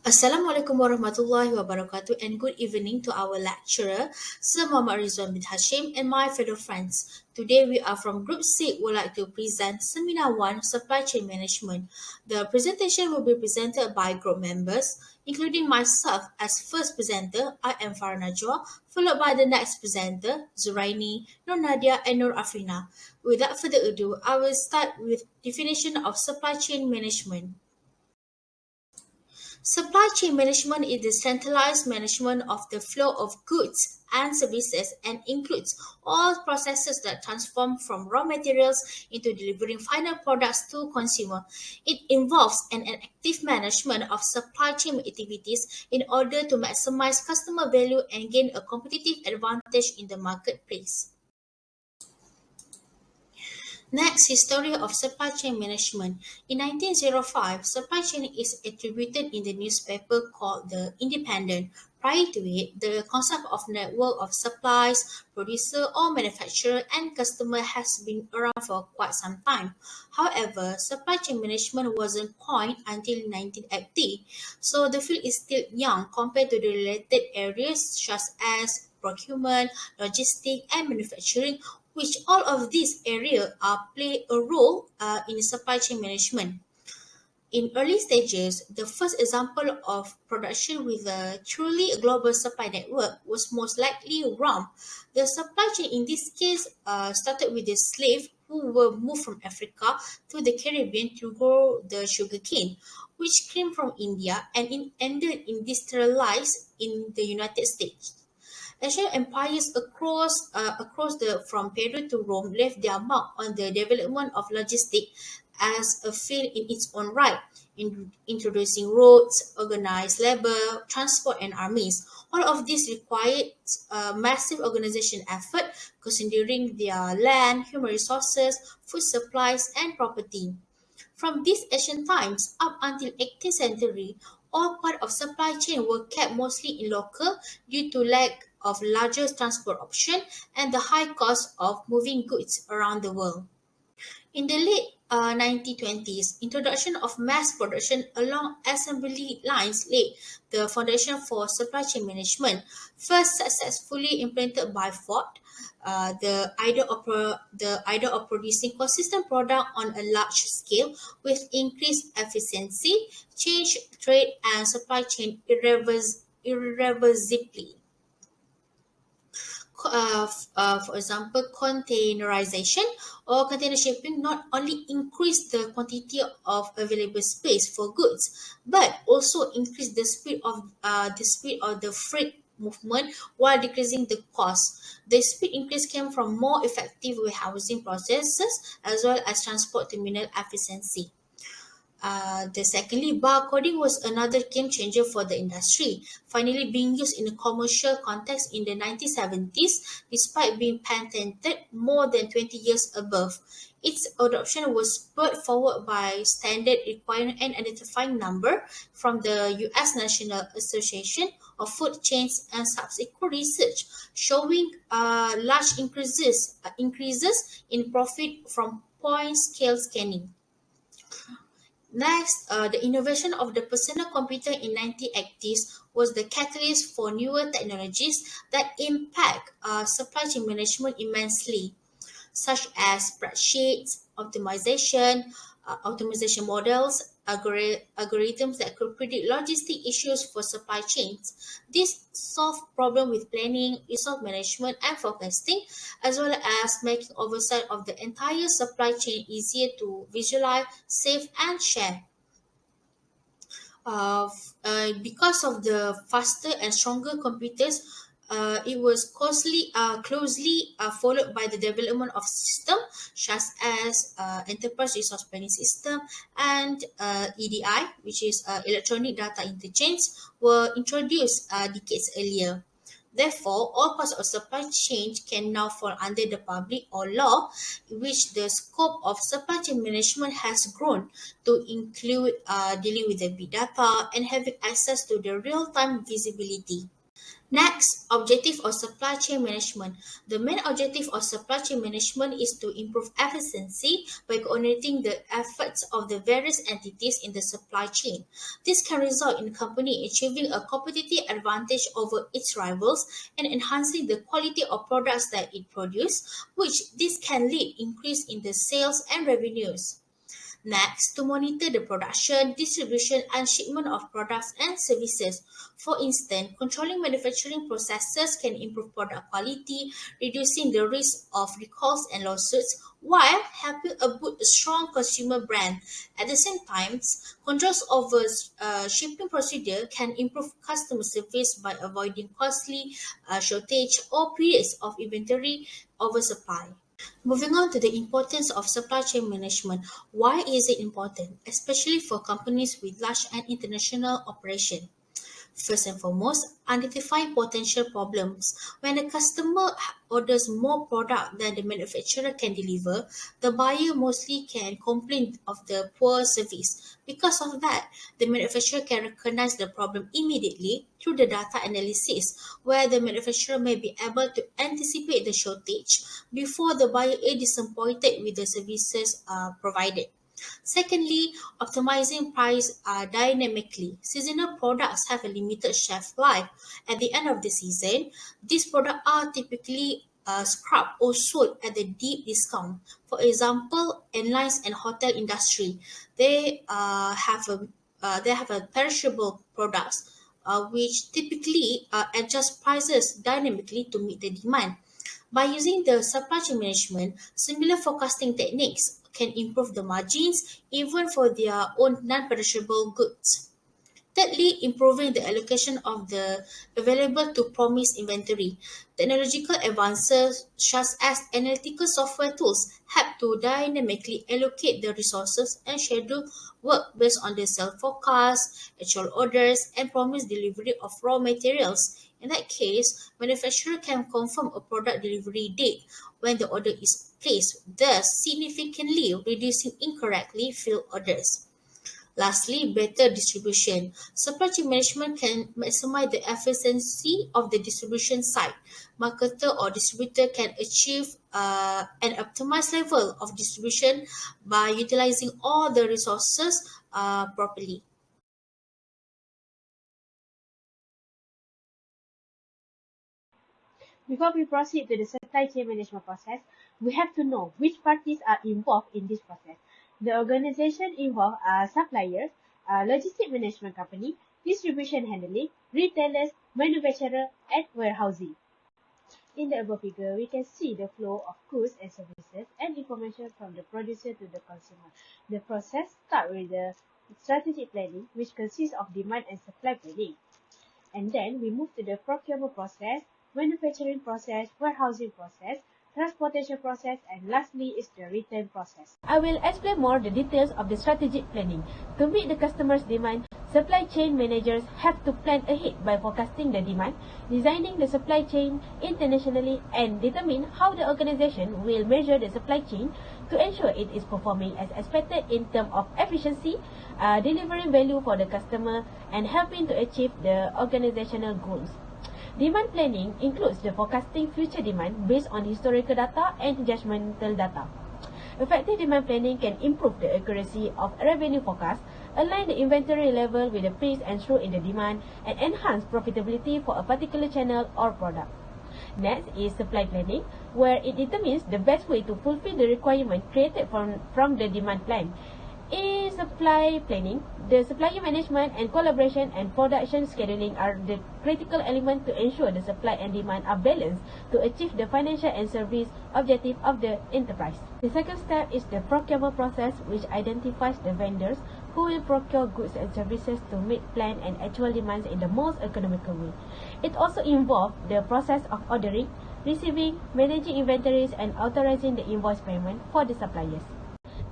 Assalamualaikum warahmatullahi wabarakatuh and good evening to our lecturer, Sir Muhammad Rizwan bin Hashim and my fellow friends. Today we are from Group C would like to present Seminar 1 Supply Chain Management. The presentation will be presented by group members, including myself as first presenter. I am Farah Najwa, followed by the next presenter, Zuraini, Nur Nadia and Nur Afrina. Without further ado, I will start with definition of supply chain management. Supply chain management is the centralized management of the flow of goods and services and includes all processes that transform from raw materials into delivering final products to consumer. It involves an active management of supply chain activities in order to maximize customer value and gain a competitive advantage in the marketplace. Next, history of supply chain management. In 1905, supply chain is attributed in the newspaper called The Independent. Prior to it, the concept of network of supplies, producer or manufacturer and customer has been around for quite some time. However, supply chain management wasn't coined until 1980, so the field is still young compared to the related areas such as procurement, logistics, and manufacturing, which all of these areas play a role in supply chain management. In early stages, the first example of production with a truly global supply network was most likely rum. The supply chain in this case started with the slaves who were moved from Africa to the Caribbean to grow the sugarcane, which came from India and ended industrialized in the United States. Asian empires across the from Peru to Rome left their mark on the development of logistics as a field in its own right, introducing roads, organized labor, transport, and armies. All of this required a massive organization effort, considering their land, human resources, food supplies, and property. From these ancient times up until 18th century, all part of supply chain were kept mostly in local due to lack of larger transport option and the high cost of moving goods around the world. In the late 1920s, introduction of mass production along assembly lines laid the foundation for supply chain management, first successfully implemented by Ford. The idea of producing consistent product on a large scale with increased efficiency changed trade and supply chain irreversibly. For example, containerization or container shipping not only increase the quantity of available space for goods, but also increase the speed of the freight movement while decreasing the cost. The speed increase came from more effective warehousing processes as well as transport terminal efficiency. The secondly, barcoding was another game changer for the industry, finally being used in a commercial context in the 1970s, despite being patented more than 20 years above. Its adoption was spurred forward by standard requiring an identifying number from the U.S. National Association of Food Chains and subsequent research showing large increases in profit from point scale scanning. Next, the innovation of the personal computer in 1980s was the catalyst for newer technologies that impact supply chain management immensely, such as spreadsheets, optimization models, algorithms that could predict logistic issues for supply chains. This solved problem with planning, resource management, and forecasting, as well as making oversight of the entire supply chain easier to visualize, save, and share. Because of the faster and stronger computers, it was closely followed by the development of systems such as Enterprise Resource Planning System and EDI, which is Electronic Data Interchange, were introduced decades earlier. Therefore, all parts of supply chain can now fall under the public or law, in which the scope of supply chain management has grown to include dealing with the big data and having access to the real-time visibility. Next, objective of supply chain management. The main objective of supply chain management is to improve efficiency by coordinating the efforts of the various entities in the supply chain. This can result in a company achieving a competitive advantage over its rivals and enhancing the quality of products that it produces, which this can lead increase in the sales and revenues. Next, to monitor the production, distribution, and shipment of products and services. For instance, controlling manufacturing processes can improve product quality, reducing the risk of recalls and lawsuits, while helping build a strong consumer brand. At the same time, controls over shipping procedure can improve customer service by avoiding costly shortage or periods of inventory oversupply. Moving on to the importance of supply chain management. Why is it important, especially for companies with large and international operation? First and foremost, identify potential problems. When a customer orders more product than the manufacturer can deliver, the buyer mostly can complain of the poor service. Because of that, the manufacturer can recognize the problem immediately through the data analysis, where the manufacturer may be able to anticipate the shortage before the buyer is disappointed with the services provided. Secondly, optimizing price dynamically. Seasonal products have a limited shelf life. At the end of the season, these products are typically scrapped or sold at a deep discount. For example, airlines and hotel industry, they have a perishable products which typically adjust prices dynamically to meet the demand. By using the supply chain management, similar forecasting techniques can improve the margins even for their own non-perishable goods. Thirdly, improving the allocation of the available to promise inventory. Technological advances such as analytical software tools help to dynamically allocate the resources and schedule work based on the sales forecast, actual orders, and promised delivery of raw materials. In that case, manufacturer can confirm a product delivery date when the order is placed, thus significantly reducing incorrectly filled orders. Lastly, better distribution. Supply chain management can maximize the efficiency of the distribution site. Marketer or distributor can achieve an optimized level of distribution by utilizing all the resources properly. Before we proceed to the supply chain management process, we have to know which parties are involved in this process. The organization involved are suppliers, logistic management company, distribution handling, retailers, manufacturer, and warehousing. In the above figure, we can see the flow of goods and services and information from the producer to the consumer. The process starts with the strategic planning, which consists of demand and supply planning. And then we move to the procurement process, manufacturing process, warehousing process, transportation process, and lastly is the return process. I will explain more the details of the strategic planning. To meet the customer's demand, supply chain managers have to plan ahead by forecasting the demand, designing the supply chain internationally, and determine how the organization will measure the supply chain to ensure it is performing as expected in terms of efficiency, delivering value for the customer, and helping to achieve the organizational goals. Demand planning includes the forecasting future demand based on historical data and judgmental data. Effective demand planning can improve the accuracy of revenue forecast, align the inventory level with the pace and through in the demand, and enhance profitability for a particular channel or product. Next is supply planning, where it determines the best way to fulfill the requirement created from the demand plan. In supply planning, the supplier management and collaboration and production scheduling are the critical element to ensure the supply and demand are balanced to achieve the financial and service objective of the enterprise. The second step is the procurement process, which identifies the vendors who will procure goods and services to meet planned and actual demands in the most economical way. It also involves the process of ordering, receiving, managing inventories, and authorizing the invoice payment for the suppliers.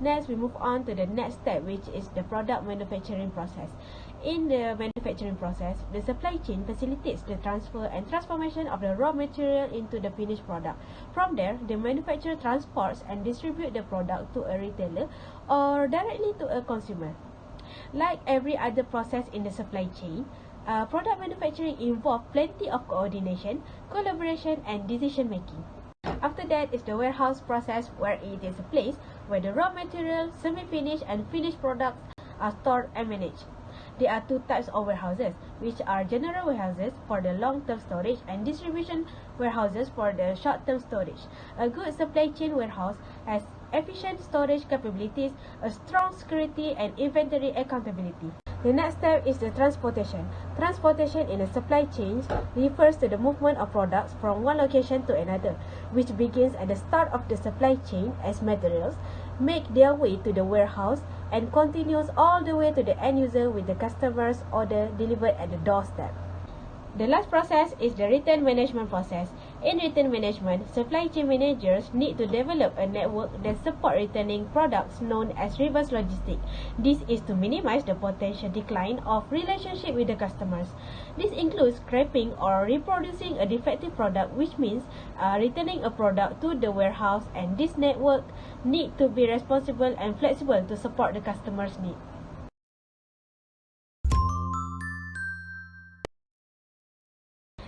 Next, we move on to the next step, which is the product manufacturing process. In the manufacturing process, the supply chain facilitates the transfer and transformation of the raw material into the finished product. From there, the manufacturer transports and distributes the product to a retailer or directly to a consumer. Like every other process in the supply chain, Product manufacturing involves plenty of coordination, collaboration, and decision making. After that is the warehouse process, where it is a place where the raw material, semi-finished, and finished products are stored and managed. There are two types of warehouses, which are general warehouses for the long-term storage and distribution warehouses for the short-term storage. A good supply chain warehouse has efficient storage capabilities, a strong security, and inventory accountability. The next step is the transportation. Transportation in a supply chain refers to the movement of products from one location to another, which begins at the start of the supply chain as materials make their way to the warehouse and continues all the way to the end user with the customer's order delivered at the doorstep. The last process is the return management process. In return management, supply chain managers need to develop a network that supports returning products known as reverse logistics. This is to minimize the potential decline of relationship with the customers. This includes scrapping or reproducing a defective product, which means returning a product to the warehouse, and this network need to be responsible and flexible to support the customer's need.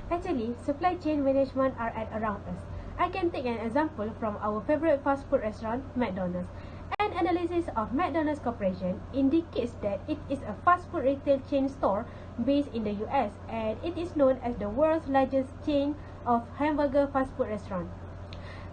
Actually, supply chain management are at around us. I can take an example from our favorite fast food restaurant, McDonald's. An analysis of McDonald's Corporation indicates that it is a fast food retail chain store based in the US, and it is known as the world's largest chain of hamburger fast food restaurant.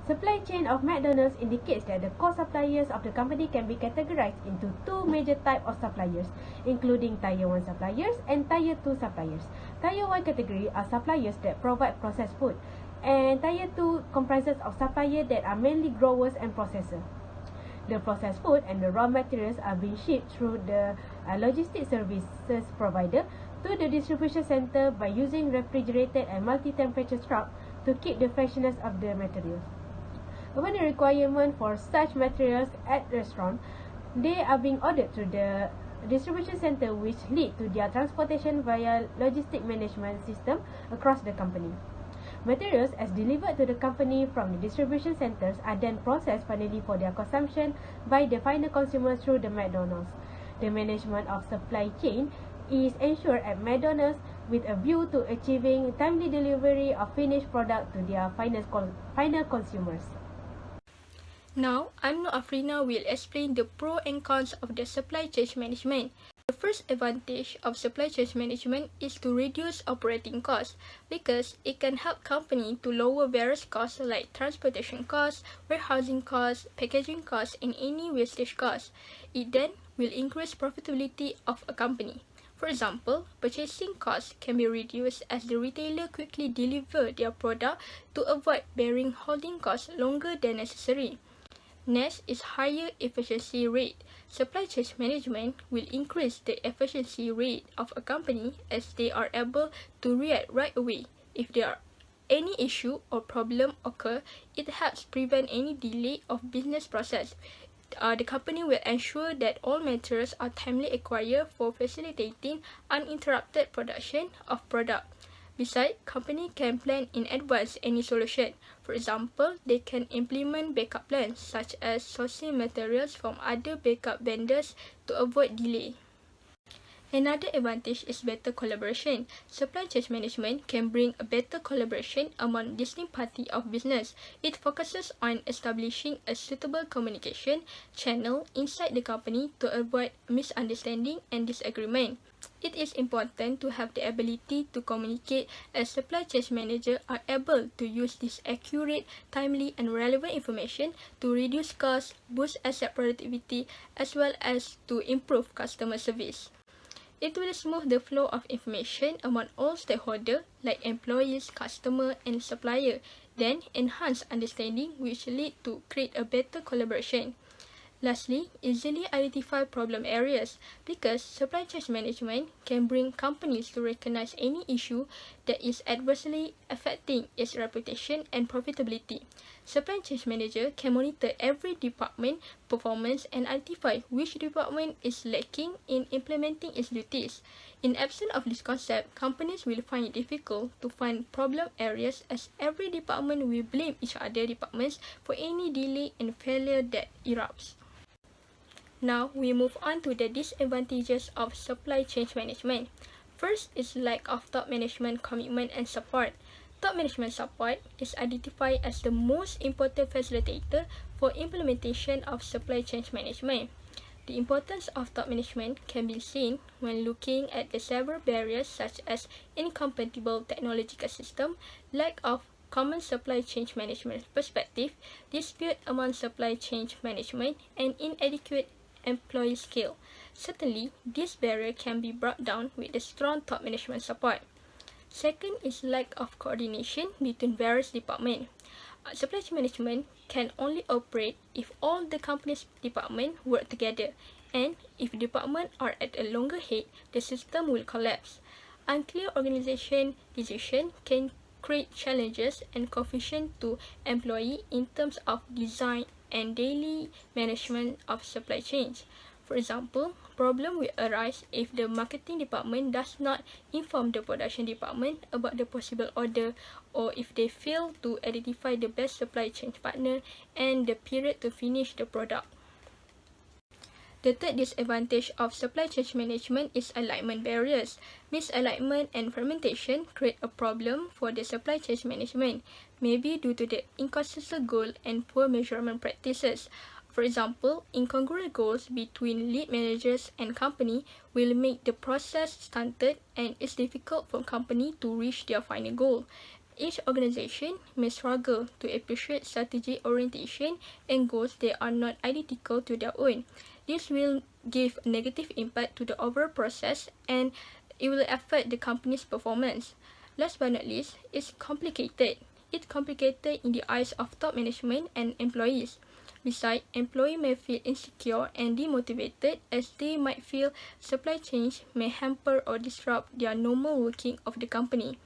Supply chain of McDonald's indicates that the core suppliers of the company can be categorized into two major types of suppliers, including Tier 1 suppliers and Tier 2 suppliers. Tier 1 category are suppliers that provide processed food, and Tier 2 comprises of suppliers that are mainly growers and processors. The processed food and the raw materials are being shipped through the logistics services provider to the distribution center by using refrigerated and multi-temperature trucks to keep the freshness of the materials. When the requirement for such materials at restaurant, they are being ordered to the distribution center, which lead to their transportation via logistic management system across the company. Materials as delivered to the company from the distribution centers are then processed finally for their consumption by the final consumer through the McDonald's. The management of supply chain is ensured at McDonald's with a view to achieving timely delivery of finished product to their final consumers. Now, I'm Afrina will explain the pros and cons of the supply chain management. The first advantage of supply chain management is to reduce operating costs, because it can help company to lower various costs like transportation costs, warehousing costs, packaging costs, and any wastage costs. It then will increase profitability of a company. For example, purchasing costs can be reduced as the retailer quickly deliver their product to avoid bearing holding costs longer than necessary. Next is higher efficiency rate. Supply chain management will increase the efficiency rate of a company, as they are able to react right away. If there are any issue or problem occur, it helps prevent any delay of business process. The company will ensure that all materials are timely acquired for facilitating uninterrupted production of product. Besides, company can plan in advance any solution. For example, they can implement backup plans, such as sourcing materials from other backup vendors to avoid delay. Another advantage is better collaboration. Supply chain management can bring a better collaboration among distinct parties of business. It focuses on establishing a suitable communication channel inside the company to avoid misunderstanding and disagreement. It is important to have the ability to communicate, as supply chain managers are able to use this accurate, timely, and relevant information to reduce costs, boost asset productivity, as well as to improve customer service. It will smooth the flow of information among all stakeholders like employees, customer, and supplier, then enhance understanding, which lead to create a better collaboration. Lastly, easily identify problem areas, because supply chain management can bring companies to recognize any issue that is adversely affecting its reputation and profitability. Supply chain manager can monitor every department performance and identify which department is lacking in implementing its duties. In absence of this concept, companies will find it difficult to find problem areas, as every department will blame each other departments for any delay and failure that erupts. Now, we move on to the disadvantages of supply chain management. first is lack of top management commitment and support. Top management support is identified as the most important facilitator for implementation of supply chain management. The importance of top management can be seen when looking at the several barriers such as incompatible technological system, lack of common supply chain management perspective, dispute among supply chain management, and inadequate employee skill. Certainly, this barrier can be brought down with the strong top management support. Second is lack of coordination between various departments. Supply chain management can only operate if all the company's departments work together, and if departments are at a loggerhead, the system will collapse. Unclear organization decision can create challenges and confusion to employees in terms of design and daily management of supply chains. For example, problem will arise if the marketing department does not inform the production department about the possible order, or if they fail to identify the best supply chain partner and the period to finish the product. The third disadvantage of supply chain management is alignment barriers. Misalignment and fragmentation create a problem for the supply chain management, maybe due to the inconsistent goal and poor measurement practices. For example, incongruent goals between lead managers and company will make the process stunted, and it's difficult for company to reach their final goal. Each organization may struggle to appreciate strategy orientation and goals that are not identical to their own. This will give a negative impact to the overall process, and it will affect the company's performance. Last but not least, it's complicated. It's complicated in the eyes of top management and employees. Besides, employees may feel insecure and demotivated, as they might feel supply chains may hamper or disrupt their normal working of the company.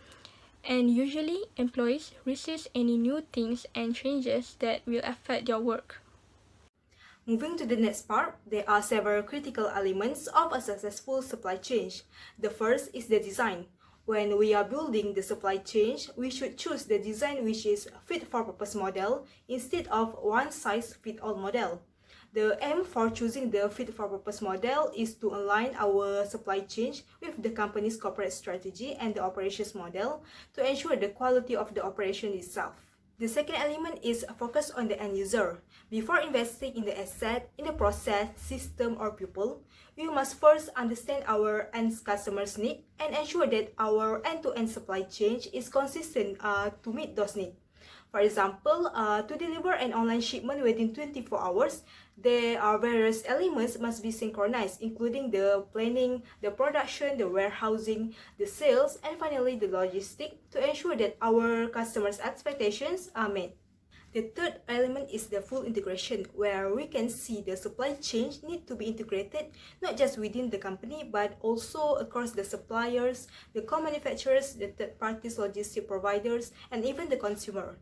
And usually, employees resist any new things and changes that will affect their work. Moving to the next part, there are several critical elements of a successful supply chain. The first is the design. When we are building the supply chain, we should choose the design which is fit-for-purpose model instead of one-size-fits-all model. The aim for choosing the fit-for-purpose model is to align our supply chain with the company's corporate strategy and the operations model to ensure the quality of the operation itself. The second element is focus on the end user. Before investing in the asset, in the process, system, or people, we must first understand our end customer's need and ensure that our end-to-end supply chain is consistent to meet those needs. For example, to deliver an online shipment within 24 hours, there are various elements must be synchronized, including the planning, the production, the warehousing, the sales, and finally the logistics to ensure that our customers' expectations are met. The third element is the full integration, where we can see the supply chain need to be integrated not just within the company but also across the suppliers, the co-manufacturers, the third-party logistic providers, and even the consumer.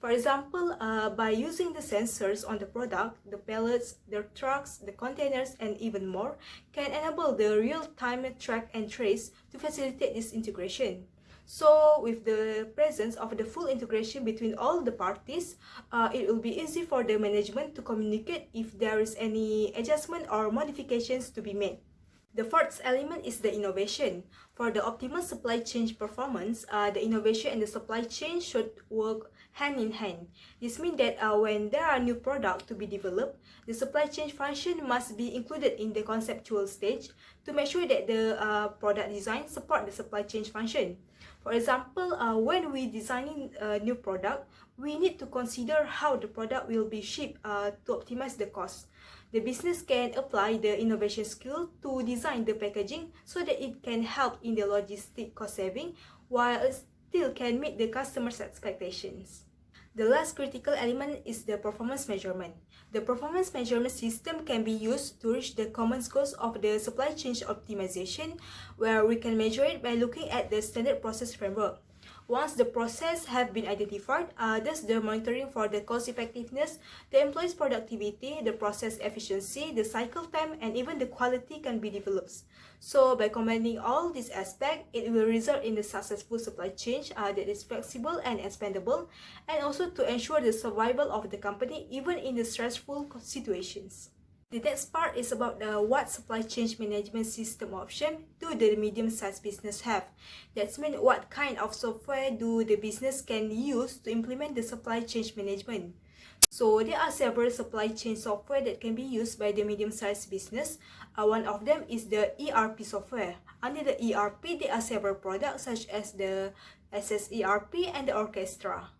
For example, by using the sensors on the product, the pallets, the trucks, the containers, and even more, can enable the real-time track and trace to facilitate this integration. So, with the presence of the full integration between all the parties, it will be easy for the management to communicate if there is any adjustment or modifications to be made. The fourth element is the innovation. For the optimal supply chain performance, the innovation and the supply chain should work hand in hand. This means that when there are new products to be developed, the supply chain function must be included in the conceptual stage to make sure that the product design support the supply chain function. For example, when we designing a new product, we need to consider how the product will be shipped to optimize the cost. The business can apply the innovation skill to design the packaging so that it can help in the logistic cost saving while it still can meet the customer's expectations. The last critical element is the performance measurement. The performance measurement system can be used to reach the common goals of the supply chain optimization, where we can measure it by looking at the standard process framework. Once the process have been identified, thus the monitoring for the cost effectiveness, the employee's productivity, the process efficiency, the cycle time, and even the quality can be developed. So by combining all these aspects, it will result in a successful supply chain that is flexible and expandable, and also to ensure the survival of the company even in the stressful situations. The next part is about what supply chain management system option do the medium-sized business have. That's mean what kind of software do the business can use to implement the supply chain management. So there are several supply chain software that can be used by the medium-sized business. One of them is the ERP software. Under the ERP, there are several products such as the SSERP and the Orchestra.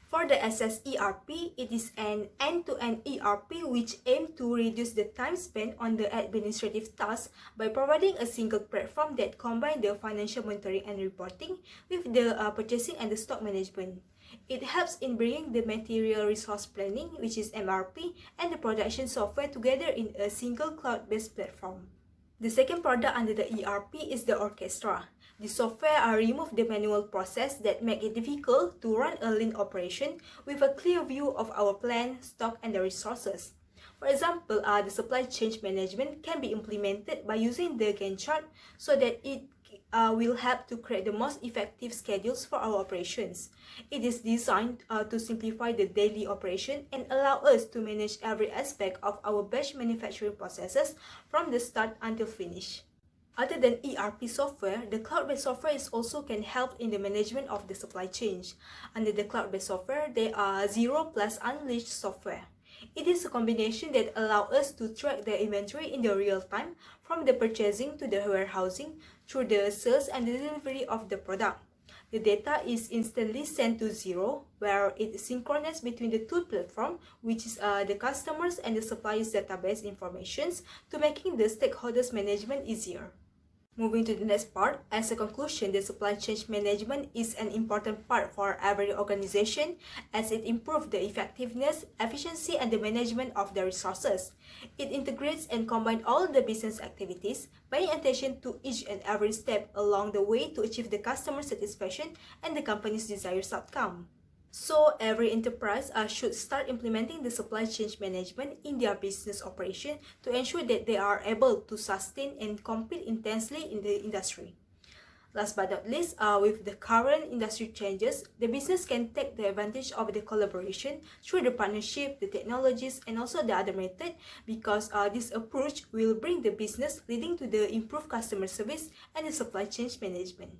For the SSERP, it is an end-to-end ERP which aims to reduce the time spent on the administrative tasks by providing a single platform that combines the financial monitoring and reporting with the purchasing and the stock management. It helps in bringing the material resource planning, which is MRP, and the production software together in a single cloud-based platform. The second product under the ERP is the Orchestra. The software removes the manual process that make it difficult to run a lean operation with a clear view of our plan, stock, and the resources. For example, the supply chain management can be implemented by using the Gantt chart so that it will help to create the most effective schedules for our operations. It is designed to simplify the daily operation and allow us to manage every aspect of our batch manufacturing processes from the start until finish. Other than ERP software, the cloud-based software also can help in the management of the supply chain. Under the cloud-based software, there are Zero plus Unleashed software. It is a combination that allows us to track the inventory in the real time, from the purchasing to the warehousing, through the sales and the delivery of the product. The data is instantly sent to Zero, where it is synchronous between the two platforms, which is the customers and the suppliers' database informations, to making the stakeholders management easier. Moving to the next part, as a conclusion, the supply chain management is an important part for every organization as it improves the effectiveness, efficiency, and the management of the resources. It integrates and combines all the business activities, paying attention to each and every step along the way to achieve the customer satisfaction and the company's desired outcome. So every enterprise should start implementing the supply chain management in their business operation to ensure that they are able to sustain and compete intensely in the industry. Last but not least, with the current industry changes, the business can take the advantage of the collaboration through the partnership, the technologies, and also the other method, because this approach will bring the business leading to the improved customer service and the supply chain management.